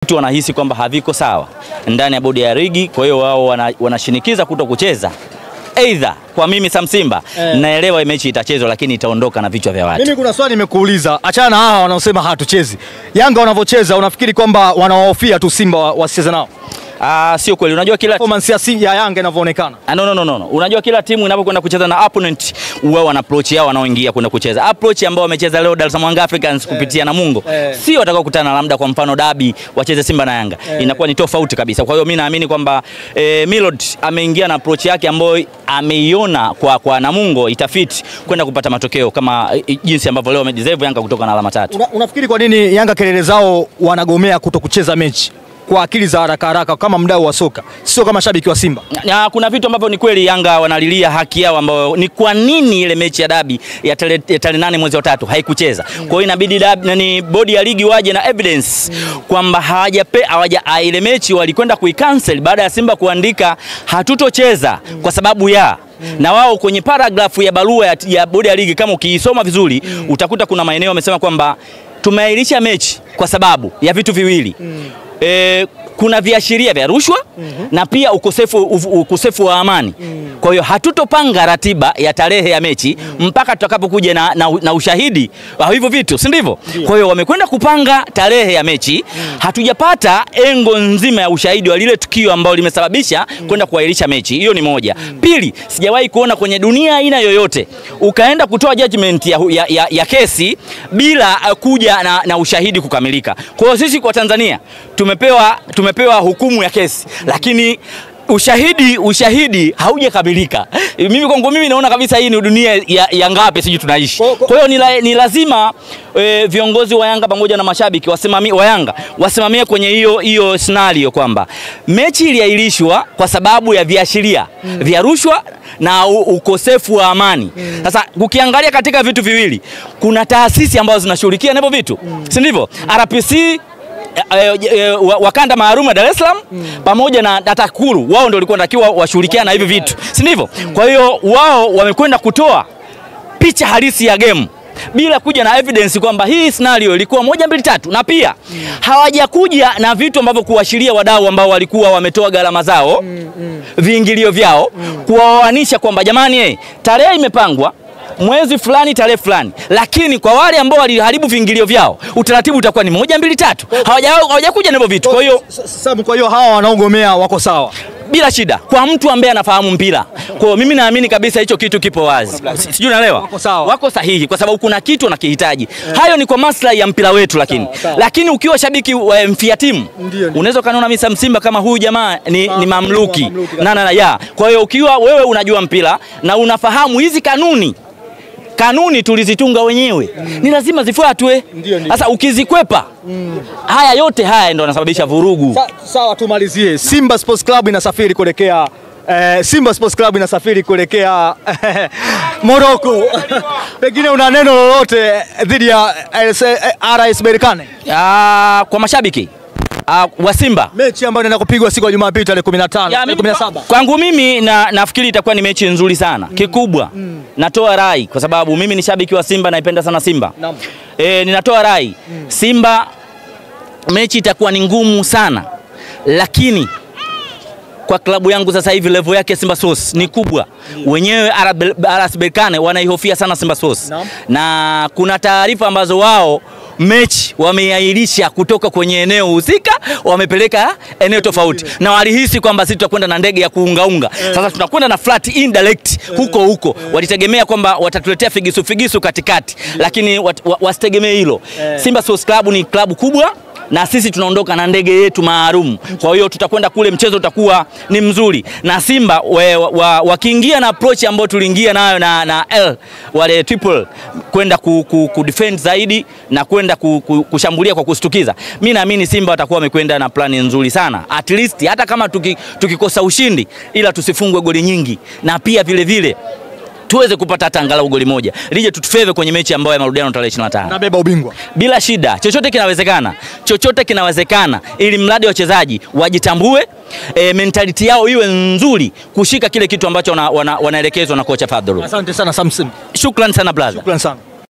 Watu wanahisi kwamba haviko sawa ndani ya bodi ya ligi, kwa hiyo wao wanashinikiza kuto kucheza. Either kwa mimi Sam Simba naelewa mechi itachezwa, lakini itaondoka na vichwa vya watu. Mimi kuna swali nimekuuliza, achana hawa wanaosema hatuchezi. Yanga wanavyocheza unafikiri kwamba wanawahofia tu Simba wasicheze nao? Sio kweli. Unajua kila performance ya Yanga inavyoonekana. No. Unajua kila timu inapokwenda kucheza na opponent wao wana approach yao wanaoingia kwenda kucheza. Approach ambao wamecheza leo Dar es Salaam Africans kupitia Namungo sio watakao kukutana labda kwa mfano dabi wacheze Simba na Yanga. Inakuwa ni tofauti kabisa. Kwa hiyo mimi naamini kwamba Milord ameingia na approach yake ambayo ameiona kwa Namungo itafiti kwenda kupata matokeo kama jinsi ambavyo leo wamedeserve Yanga kutoka na alama 3. Unafikiri kwa nini Yanga kelele zao wanagomea kutokucheza mechi? Kwa akili za haraka kama mdau wa soka, sio kama shabiki wa Simba. Kuna vitu ambavyo ni kweli Yanga wanalilia haki yao, ambao ni kwa nini ile mechi ya dabi ya tarehe 8 mwezi wa 3 haikucheza. Kwa hiyo inabidi bodi ya ligi waje na evidence kwamba ile mechi walikwenda kuicancel baada ya Simba kuandika hatutocheza kwa sababu ya na wao kwenye paragrafu ya barua ya bodi ya ligi kama ukiisoma vizuri utakuta kuna maeneo wamesema kwamba tumeahirisha mechi kwa sababu ya vitu viwili. Kuna viashiria vya rushwa na pia ukosefu wa amani. Kwa hiyo hatutopanga ratiba ya tarehe ya mechi mpaka tutakapokuja na ushahidi wa hivyo vitu, si ndivyo? Kwa hiyo wamekwenda kupanga tarehe ya mechi, hatujapata engo nzima ya ushahidi wa lile tukio ambalo limesababisha kwenda kuahirisha mechi. Hiyo ni moja. Pili, sijawahi kuona kwenye dunia aina yoyote ukaenda kutoa judgment ya kesi bila kuja na ushahidi kukamilika. Kwa hiyo sisi kwa Tanzania tumepewa hukumu ya kesi, lakini ushahidi haujakamilika. Mimi naona kabisa hii ni dunia ya ngapi siji tunaishi. Kwa hiyo ni lazima viongozi wa Yanga pamoja na mashabiki wa Yanga wasimamie kwenye hiyo scenario kwamba mechi iliahirishwa kwa sababu ya viashiria vya rushwa na ukosefu wa amani. Sasa ukiangalia katika vitu viwili, kuna taasisi ambazo zinashughulikia na hivyo vitu, si ndivyo? RPC wakanda maalum ya Dar es Salaam pamoja na TAKUKURU, wao ndio walikuwa wanatakiwa washughulikiane na hivi vitu, si ndivyo? Kwa hiyo wao wamekwenda kutoa picha halisi ya game bila kuja na evidence kwamba hii scenario ilikuwa 1 2 3, na pia hawajakuja na vitu ambavyo kuashiria wadau ambao walikuwa wametoa gharama zao, viingilio vyao, kuwaanisha kwamba jamani, tarehe imepangwa mwezi fulani tarehe fulani, lakini kwa wale ambao waliharibu viingilio vyao utaratibu utakuwa ni 1 2 3. Hawajakuja na hivyo vitu. Kwa hiyo hawa wanaogomea wako sawa bila shida kwa mtu ambaye anafahamu mpira. Kwa hiyo mimi naamini kabisa hicho kitu kipo wazi. Sijui unaelewa? Wako sahihi kwa sababu kuna kitu wanakihitaji. Hayo ni kwa maslahi ya mpira wetu, lakini ukiwa shabiki wa mfia timu unaweza kanaona mimi Sam Simba kama huyu jamaa ni mamluki. Kwa hiyo ukiwa wewe unajua mpira na unafahamu hizi kanuni tulizitunga wenyewe, ni lazima zifuatwe. Sasa ukizikwepa haya yote ndio yanasababisha vurugu. Sawa, tumalizie. Simba Sports Club inasafiri kuelekea Morocco. Pengine una neno lolote dhidi ya RS Berkane? Kwa mashabiki wa Simba, mechi ambayo inaenda kupigwa siku ya Jumapili tarehe 17. Kwangu mimi nafikiri itakuwa ni mechi nzuri sana. Kikubwa natoa rai kwa sababu mimi ni shabiki wa Simba, naipenda sana Simba. Ninatoa rai Simba, mechi itakuwa ni ngumu sana, lakini kwa klabu yangu sasa hivi level yake Simba Sports ni kubwa. Wenyewe RS Berkane wanaihofia sana Simba Sports. Na kuna taarifa ambazo wao mechi wameahirisha kutoka kwenye eneo husika wamepeleka eneo tofauti, na walihisi kwamba sisi tutakwenda na ndege ya kuungaunga. Sasa tunakwenda na flat indirect huko. Walitegemea kwamba watatuletea figisu katikati, lakini wasitegemee hilo. Simba Sports Club ni klabu kubwa na sisi tunaondoka na ndege yetu maalum. Kwa hiyo tutakwenda kule, mchezo utakuwa ni mzuri, na Simba wakiingia na approach ambayo tuliingia nayo na wale triple kwenda ku defend zaidi na kwenda kushambulia kwa kustukiza, mimi naamini Simba watakuwa wamekwenda na plani nzuri sana. At least hata kama tukikosa ushindi, ila tusifungwe goli nyingi, na pia vile tuweze kupata hata angalau goli moja lije tutufeve kwenye mechi ambayo ya marudiano tarehe 25. Na beba ubingwa bila shida. Chochote kinawezekana ili mradi wachezaji wajitambue, mentality yao iwe nzuri kushika kile kitu ambacho wanaelekezwa na kocha Fadlu. Asante sana Samson. Shukrani sana brother. Shukrani sana.